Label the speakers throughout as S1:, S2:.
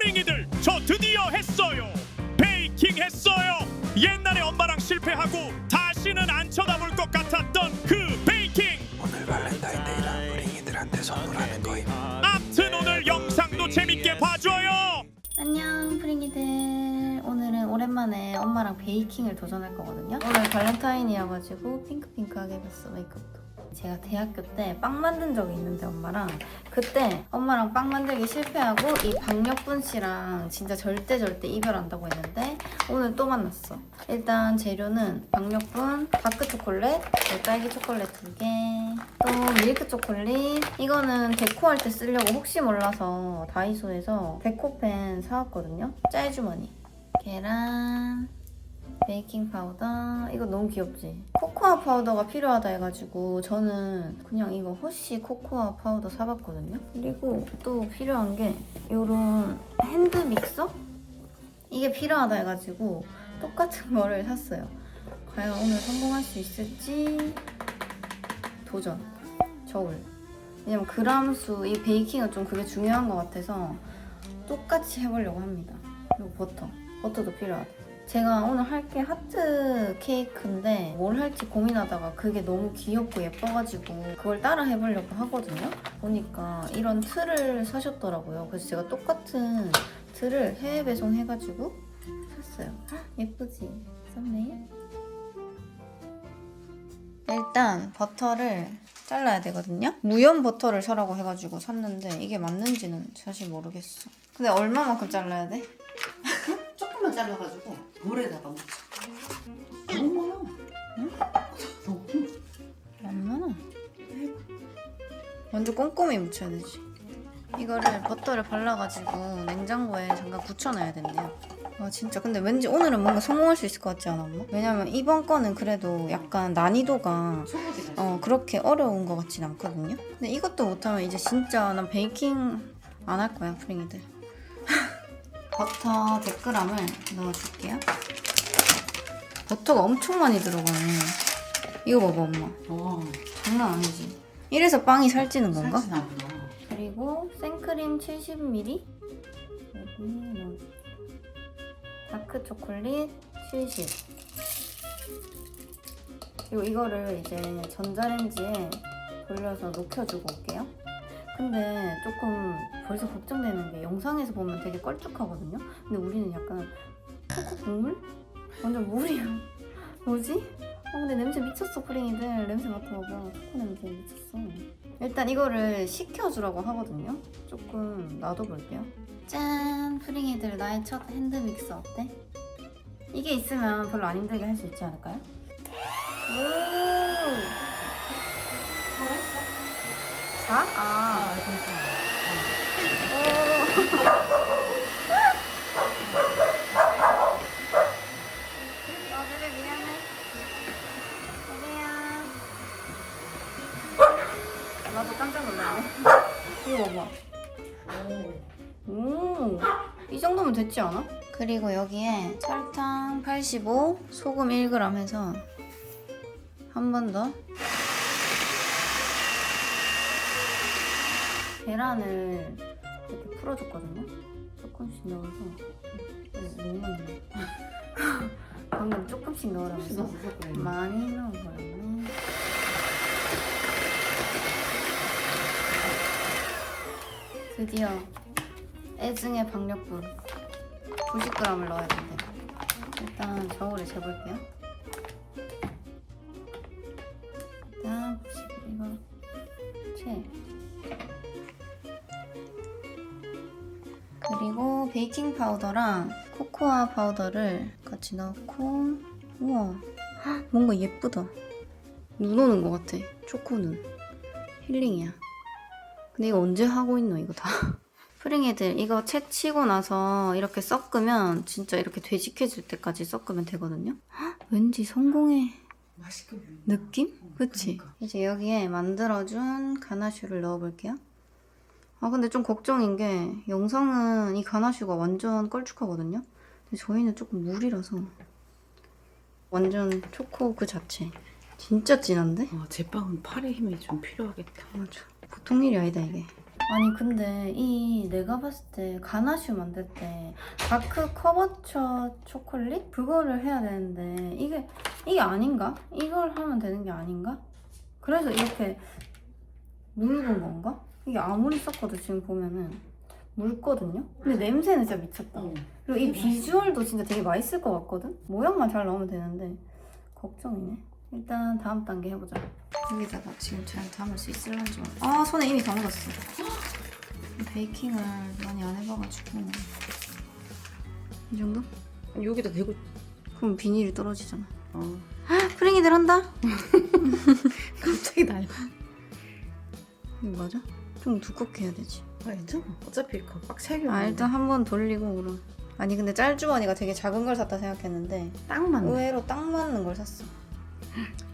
S1: 프링이들 저 드디어 했어요. 베이킹 했어요. 옛날에 엄마랑 실패하고 다시는 안 쳐다볼 것 같았던 그 베이킹.
S2: 오늘 발렌타인데이라 프링이들한테 선물하는 거임.
S1: 암튼 오늘 영상도 재밌게 봐줘요.
S3: 안녕 프링이들. 오늘은 오랜만에 엄마랑 베이킹을 도전할 거거든요. 오늘 발렌타인이어가지고 핑크핑크하게 해봤어. 메이크업도. 제가 대학교 때 빵 만든 적이 있는데 엄마랑 그때 엄마랑 빵 만들기 실패하고 이 박력분 씨랑 진짜 절대 이별한다고 했는데 오늘 또 만났어. 일단 재료는 박력분, 다크 초콜릿, 딸기 초콜릿 2개, 또 밀크 초콜릿. 이거는 데코할 때 쓰려고 혹시 몰라서 다이소에서 데코펜 사왔거든요. 짤주머니, 계란, 베이킹 파우더. 이거 너무 귀엽지? 코코아 파우더가 필요하다 해가지고 저는 그냥 이거 허쉬 코코아 파우더 사봤거든요. 그리고 또 필요한 게 요런 핸드 믹서? 이게 필요하다 해가지고 똑같은 거를 샀어요. 과연 오늘 성공할 수 있을지 도전. 저울. 왜냐면 그람수, 이 베이킹은 좀 그게 중요한 것 같아서 똑같이 해보려고 합니다. 그리고 버터도 필요하다. 제가 오늘 할 게 하트 케이크인데 뭘 할지 고민하다가 그게 너무 귀엽고 예뻐가지고 그걸 따라 해보려고 하거든요. 보니까 이런 틀을 사셨더라고요. 그래서 제가 똑같은 틀을 해외 배송해가지고 샀어요. 헉, 예쁘지? 썸네일? 일단 버터를 잘라야 되거든요. 무염 버터를 사라고 해가지고 샀는데 이게 맞는지는 사실 모르겠어. 근데 얼마만큼 잘라야 돼?
S4: 조금만 잘라가지고 물에다가 묻혀. 너무 많아.
S3: 응?
S4: 너무.
S3: 얼마나? 먼저 꼼꼼히 묻혀야 되지. 이거를 버터를 발라가지고 냉장고에 잠깐 굳혀놔야 된대요. 와 진짜 근데 왠지 오늘은 뭔가 성공할 수 있을 것 같지 않아 엄마? 왜냐면 이번 거는 그래도 약간 난이도가 그렇게 어려운 것 같진 않거든요. 근데 이것도 못하면 이제 진짜 난 베이킹 안 할 거야 프링이들. 버터 100g을 넣어줄게요. 버터가 엄청 많이 들어가네. 이거 봐봐 엄마. 장난 아니지? 이래서 빵이 살찌는 건가?
S4: 살찌나구나.
S3: 그리고 생크림 70ml 여기 넣어줄게. 다크 초콜릿 70. 그리고 이거를 이제 전자레인지에 돌려서 녹여주고 올게요. 근데 조금 벌써 걱정되는 게 영상에서 보면 되게 걸쭉하거든요? 근데 우리는 약간 코코 국물? 완전 물이야. 뭐지? 근데 냄새 미쳤어 프링이들. 냄새 맡아봐봐. 코코 냄새 미쳤어. 일단 이거를 식혀주라고 하거든요? 조금 놔둬볼게요. 짠! 프링이들 나의 첫 핸드 믹서 어때? 이게 있으면 별로 안 힘들게 할 수 있지 않을까요? 오!
S4: 잘했어?
S3: 4? 아,
S4: 괜찮아.
S3: 베베 미안해. 베베야. 나도 깜짝 놀랐네. 이거 봐봐. 오, 이 정도면 됐지 않아? 그리고 여기에 설탕 85, 소금 1g 해서 한 번 더. 계란을 이렇게 풀어줬거든요. 조금씩 넣어서. 너무 많네. 방금 조금씩 넣으라면서 많이 넣어버렸네. 드디어 애증의 박력분 90g을 넣어야 된대. 일단 저울에 재볼게요. 일단 90, 이거 채. 그리고 베이킹 파우더랑 코코아 파우더를 같이 넣고. 우와, 헉, 뭔가 예쁘다. 눈 오는 것 같아. 초코눈. 힐링이야. 근데 이거 언제 하고 있노 이거 다. 프링이들 이거 채 치고 나서 이렇게 섞으면 진짜 이렇게 되직해질 때까지 섞으면 되거든요. 헉, 왠지 성공의
S4: 맛있게 보인다.
S3: 느낌? 그치?
S4: 그러니까.
S3: 이제 여기에 만들어준 가나슈를 넣어볼게요. 아 근데 좀 걱정인 게 영상은 이 가나슈가 완전 걸쭉하거든요. 근데 저희는 조금 물이라서 완전 초코 그 자체. 진짜 진한데?
S4: 제빵은 팔의 힘이 좀 필요하겠다.
S3: 맞아. 보통 일이 아니다 이게. 아니 근데 이 내가 봤을 때 가나슈 만들 때 다크 커버처 초콜릿? 그거를 해야 되는데 이게 아닌가? 이걸 하면 되는 게 아닌가? 그래서 이렇게 묽은 건가? 이게 아무리 섞어도 지금 보면은 묽거든요? 근데 냄새는 진짜 미쳤다. 그리고 이 비주얼도 진짜 되게 맛있을 것 같거든? 모양만 잘 나오면 되는데 걱정이네. 일단 다음 단계 해보자. 여기다가 지금 잘 담을 수 있을런지 아 손에 이미 다 묻었어. 베이킹을 많이 안 해봐가지고 이 정도?
S4: 여기다 대고.
S3: 그럼 비닐이 떨어지잖아.
S4: 어.
S3: 프링이들 한다?
S4: 갑자기 날려.
S3: 이거 맞아? 좀 두껍게 해야 되지.
S4: 아 괜찮아. 어차피 그 빡세게.
S3: 일단 한 번 돌리고 그럼. 아니 근데 짤주머니가 되게 작은 걸 샀다 생각했는데
S4: 딱 맞네.
S3: 의외로 딱 맞는 걸 샀어.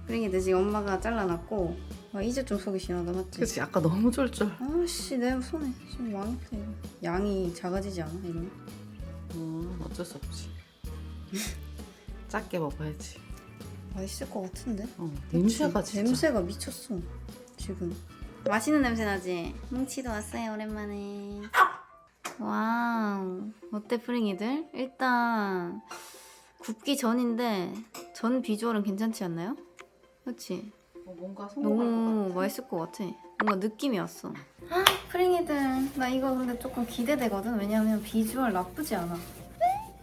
S3: 프링이들 지금 엄마가 잘라놨고 와, 이제 좀 속이 시원하다 맞지?
S4: 그치 아까 너무 쫄쫄.
S3: 아씨 내 손에 지금 망했다 이거. 양이 작아지지 않아 이러면?
S4: 어쩔 수 없지. 작게 먹어야지.
S3: 맛있을 것 같은데?
S4: 냄새가 진짜.
S3: 냄새가 미쳤어 지금. 맛있는 냄새 나지? 뭉치도 왔어요 오랜만에. 와우 어때 프링이들? 일단 굽기 전인데 전 비주얼은 괜찮지 않나요? 그렇지?
S4: 뭔가 성공할 것
S3: 너무
S4: 같아.
S3: 맛있을 것 같아. 뭔가 느낌이 왔어. 프링이들 나 이거 근데 조금 기대되거든. 왜냐면 비주얼 나쁘지 않아.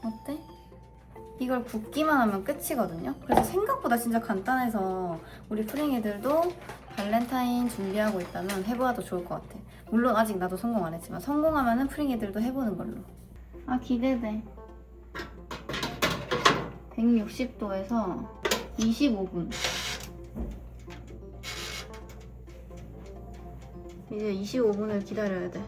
S3: 어때? 이걸 굽기만 하면 끝이거든요. 그래서 생각보다 진짜 간단해서 우리 프링이들도 발렌타인 준비하고 있다면 해봐도 좋을 것 같아. 물론 아직 나도 성공 안 했지만 성공하면은 프링이들도 해보는 걸로. 아 기대돼. 160도에서 25분. 이제 25분을 기다려야 돼.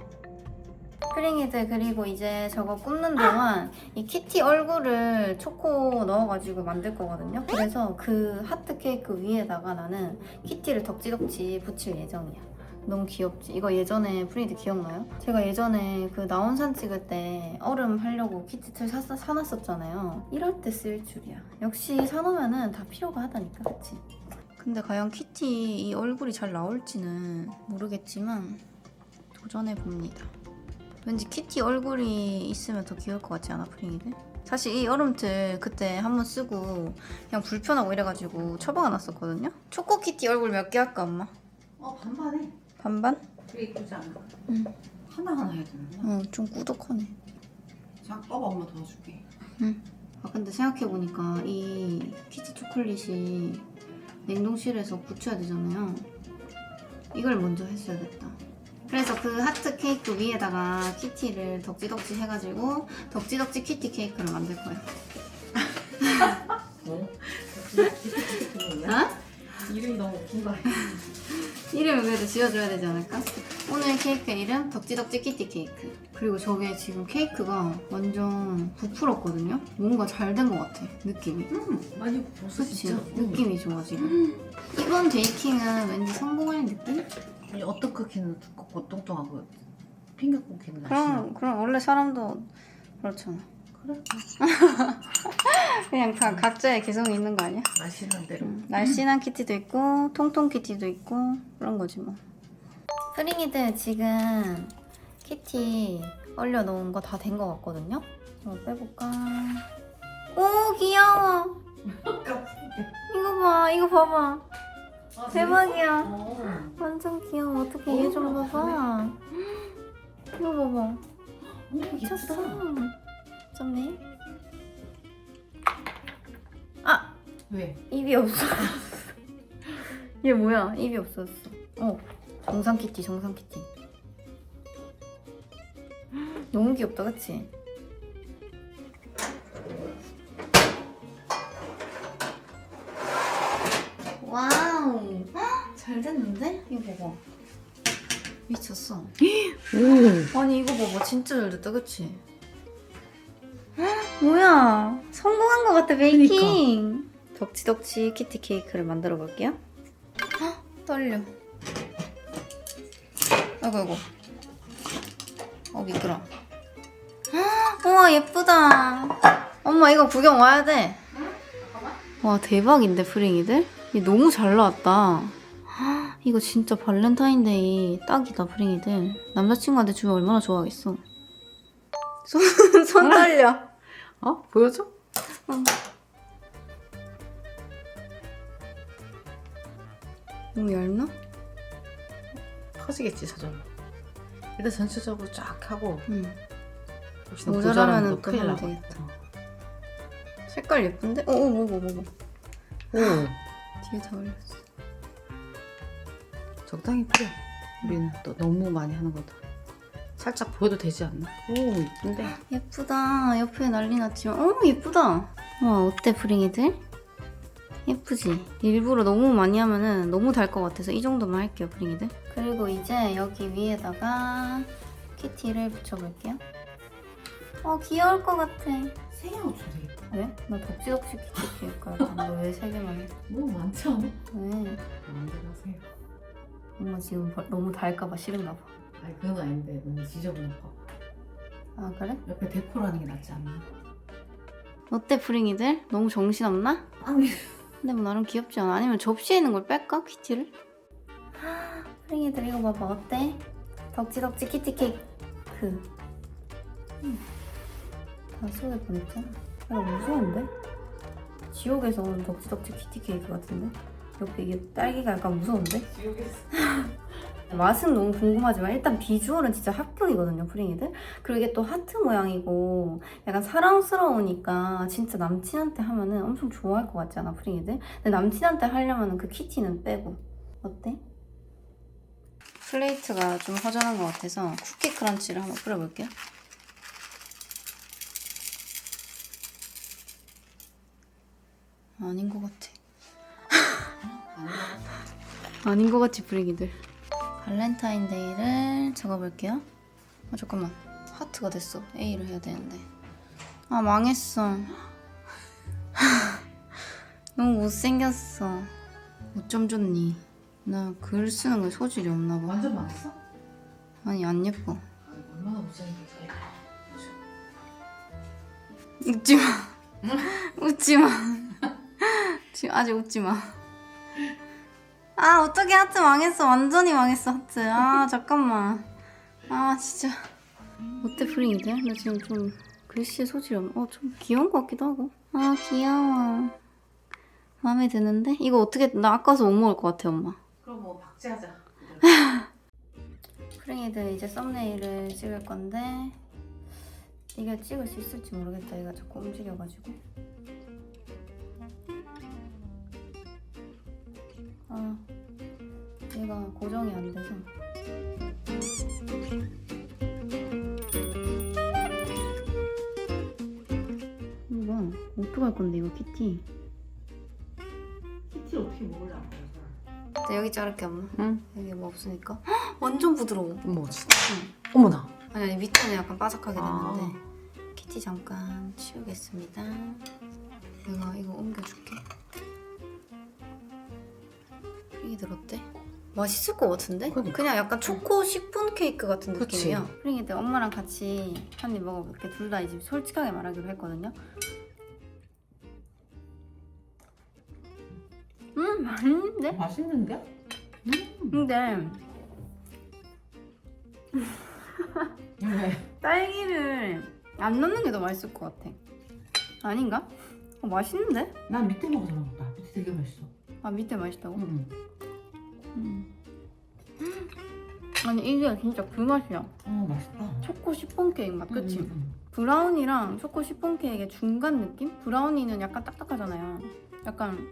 S3: 프링이들 그리고 이제 저거 굽는 동안 이 키티 얼굴을 초코 넣어가지고 만들 거거든요. 그래서 그 하트 케이크 위에다가 나는 키티를 덕지덕지 붙일 예정이야. 너무 귀엽지? 이거 예전에 프링이들 기억나요? 제가 예전에 그 나온산 찍을 때 얼음 하려고 키티 틀 사놨었잖아요. 이럴 때 쓸 줄이야. 역시 사놓으면은 다 필요가 하다니까, 그치? 근데 과연 키티 이 얼굴이 잘 나올지는 모르겠지만 도전해봅니다. 왠지 키티 얼굴이 있으면 더 귀여울 것 같지 않아, 프링이들? 사실 이 얼음틀 그때 한번 쓰고 그냥 불편하고 이래가지고 처박아놨었거든요? 초코 키티 얼굴 몇 개 할까, 엄마?
S4: 반반해.
S3: 반반?
S4: 되게 이쁘지 않아?
S3: 응.
S4: 하나하나 해야 되는구나.
S3: 좀 꾸덕하네.
S4: 자, 꺼봐 엄마 도와줄게.
S3: 아 근데 생각해보니까 이 키티 초콜릿이 냉동실에서 굳혀야 되잖아요. 이걸 먼저 했어야겠다. 그래서 그 하트 케이크 위에다가 키티를 덕지덕지 해가지고 덕지덕지 키티 케이크를 만들 거예요. 어?
S4: 이름이 너무 웃긴 거 아니야?
S3: 이름을 그래도 지어줘야 되지 않을까? 오늘 케이크 이름 덕지덕지 키티 케이크. 그리고 저게 지금 케이크가 완전 부풀었거든요? 뭔가 잘 된 것 같아, 느낌이.
S4: 많이 벌써
S3: 그치?
S4: 진짜.
S3: 느낌이 좋아 지금. 이번 베이킹은 왠지 성공할 느낌?
S4: 아니, 어떤 쿠키는 두껍고 뚱뚱하고 핑크 쿠키는 날씬하고.
S3: 그럼 원래 사람도 그렇잖아.
S4: 그래?
S3: 그냥 다 각자의 개성이 있는 거 아니야?
S4: 맛있는 대로.
S3: 날씬한 키티도 있고 통통 키티도 있고 그런 거지 뭐. 프링이들 지금 키티 얼려놓은 거 다 된 거 같거든요? 빼볼까? 오 귀여워. 이거 봐, 이거 봐봐. 대박이야. 완전 귀여워. 어떻게 얘 좀 봐봐. 이거 봐봐. 미쳤어. 미쳤네. 아!
S4: 왜?
S3: 입이 없어. 얘 뭐야? 입이 없었어. 정상 키티, 정상 키티. 너무 귀엽다, 그치? 와우. 잘 됐는데? 이거 봐봐. 미쳤어. 아니 이거 봐봐. 진짜 잘 됐다, 그치? 뭐야. 성공한 것 같아, 베이킹. 덕지덕지 키티 케이크를 만들어 볼게요. 떨려. 아이고. 미끄러. 우와, 예쁘다. 엄마, 이거 구경 와야 돼. 와, 대박인데, 프링이들? 얘 너무 잘 나왔다. 이거 진짜 발렌타인데이 딱이다 프링이들. 남자친구한테 주면 얼마나 좋아하겠어. 손 떨려.
S4: 어? 보여줘?
S3: 너무 얇나?
S4: 커지겠지 저절로. 일단 전체적으로 쫙 하고
S3: 응.
S4: 혹시
S3: 모자라면은
S4: 모자라면
S3: 또
S4: 큰일
S3: 하면
S4: 나겠다.
S3: 되겠다. 색깔 예쁜데? 뭐.
S4: 오,
S3: 뒤에 다 올렸어.
S4: 적당히 뿌려. 우리는 또 너무 많이 하는 거다. 살짝 보여도 되지 않나? 오, 이쁜데?
S3: 예쁘다. 옆에 난리 났지만 예쁘다. 와 어때 프링이들? 예쁘지? 일부러 너무 많이 하면은 너무 달 것 같아서 이 정도만 할게요 프링이들. 그리고 이제 여기 위에다가 키티를 붙여볼게요. 귀여울 것 같아.
S4: 세 개만 주면 되겠다.
S3: 왜? 나 덕지덕지 키티 키울 거야. 너 왜 3개만 해?
S4: 너무 많지 않아?
S3: 왜?
S4: 마음대로 하세요.
S3: 엄마 지금 너무 달까봐 싫은가 봐.
S4: 아니 그건 아닌데 너무 지저분할까 봐.
S3: 아 그래?
S4: 옆에 데코라는 게 낫지 않나?
S3: 어때 프링이들? 너무 정신없나?
S4: 아니
S3: 근데 뭐 나름 귀엽지 않아? 아니면 접시에 있는 걸 뺄까? 키티를? 프링이들 이거 봐봐 어때? 덕지덕지 키티 케이크 다 쏟을 뻔했잖아. 야 무서운데? 지옥에서 온 덕지덕지 키티 케이크 같은데? 옆에 이게 딸기가 약간 무서운데?
S4: 지옥에서
S3: 맛은 너무 궁금하지만 일단 비주얼은 진짜 합격이거든요 프링이들. 그리고 이게 또 하트 모양이고 약간 사랑스러우니까 진짜 남친한테 하면은 엄청 좋아할 것 같지 않아 프링이들? 근데 남친한테 하려면은 그 키티는 빼고. 어때? 플레이트가 좀 허전한 것 같아서 쿠키 크런치를 한번 뿌려볼게요. 아닌 것 같아. 아닌 것 같지 프링이들. 발렌타인데이를 적어볼게요. 잠깐만 하트가 됐어. A를 해야 되는데 망했어. 너무 못생겼어. 어쩜 좋니? 나 글 쓰는 거에 소질이 없나 봐.
S4: 완전 망했어?
S3: 아니 안 예뻐.
S4: 얼마나 못생겼지?
S3: 웃지마. 웃지마. 지금 아직 웃지마. 어떡해 하트 망했어. 완전히 망했어 하트. 잠깐만. 진짜. 어때 프링이들? 나 지금 좀 글씨에 소질이 없나? 좀 귀여운 것 같기도 하고. 귀여워. 마음에 드는데? 이거 어떻게 나 아까워서 못 먹을 것 같아 엄마.
S4: 그럼 뭐 박제하자.
S3: 프링이들 이제 썸네일을 찍을 건데 이게 찍을 수 있을지 모르겠다. 얘가 자꾸 움직여가지고. 얘가 고정이 안 돼서. 이거 어떡할 건데 이거 키티.
S4: 키티 어떻게 먹으려 안 돼?
S3: 자, 여기 자를게 엄마.
S4: 응.
S3: 여기 뭐 없으니까. 헉, 완전 부드러워.
S4: 어머 진짜. 어머나.
S3: 아니 밑에는 약간 바삭하게 됐는데 키티 잠깐 치우겠습니다. 내가 이거 옮겨줄게. 프링이들 어때? 맛있을 것 같은데?
S4: 그러니까.
S3: 그냥 약간 초코 시폰 케이크 같은
S4: 그치.
S3: 느낌이야. 프링이들 엄마랑 같이 한 입 먹어볼게. 둘 다 이제 솔직하게 말하기로 했거든요. 맛있는데?
S4: 맛있는데?
S3: 근데
S4: 왜?
S3: 딸기를 안 넣는 게 더 맛있을 것 같아. 아닌가? 맛있는데?
S4: 난 밑에 먹어서 먹었다. 밑에 되게 맛있어.
S3: 밑에 맛있다고?
S4: 응.
S3: 아니 이게 진짜 그 맛이야.
S4: 맛있다.
S3: 초코 시폰 케이크 맛, 그치?
S4: 응.
S3: 브라우니랑 초코 시폰 케이크의 중간 느낌? 브라우니는 약간 딱딱하잖아요. 약간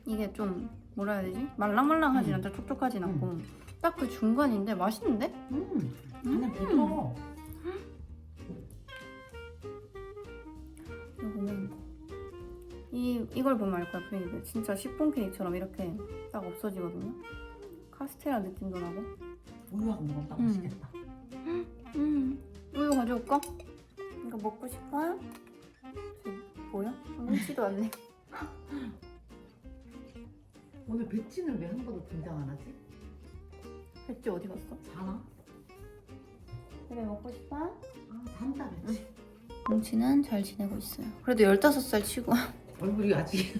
S3: 이게 좀 뭐라 해야 되지? 말랑말랑하진 않다, 촉촉하진 않고 딱 그 중간인데 맛있는데?
S4: 안에 부드러워.
S3: 이거 보면 이걸 보면 알 거야 프링이들. 진짜 시폰 케이크처럼 이렇게 딱 없어지거든요. 카스테라 느낌도 나고.
S4: 우유하고 먹었다
S3: 음.
S4: 맛있겠다.
S3: 우유 가져올까? 이거 먹고 싶어요? 뭐야? 먹지도 않네.
S4: 오늘 배치는 왜 한 번도 등장 안 하지?
S3: 배지 어디 갔어?
S4: 자나?
S3: 그래 먹고 싶어?
S4: 잔다 배치.
S3: 뭉치는 잘 지내고 있어요. 그래도 15살 치고
S4: 얼굴이 아직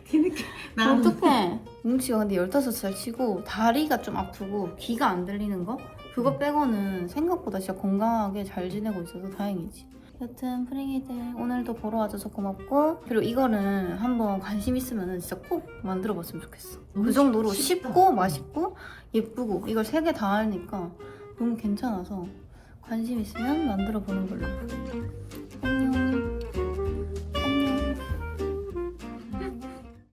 S4: 뒤늦게 나는
S3: 어떡해. 뭉치가 근데 15살 치고 다리가 좀 아프고 귀가 안 들리는 거? 그거 빼고는 생각보다 진짜 건강하게 잘 지내고 있어서 다행이지. 여튼 프링이들 오늘도 보러 와줘서 고맙고, 그리고 이거는 한번 관심 있으면 진짜 꼭 만들어봤으면 좋겠어. 그 정도로 쉽고 맛있고 예쁘고 이걸 3개 다 하니까 너무 괜찮아서 관심 있으면 만들어보는 걸로.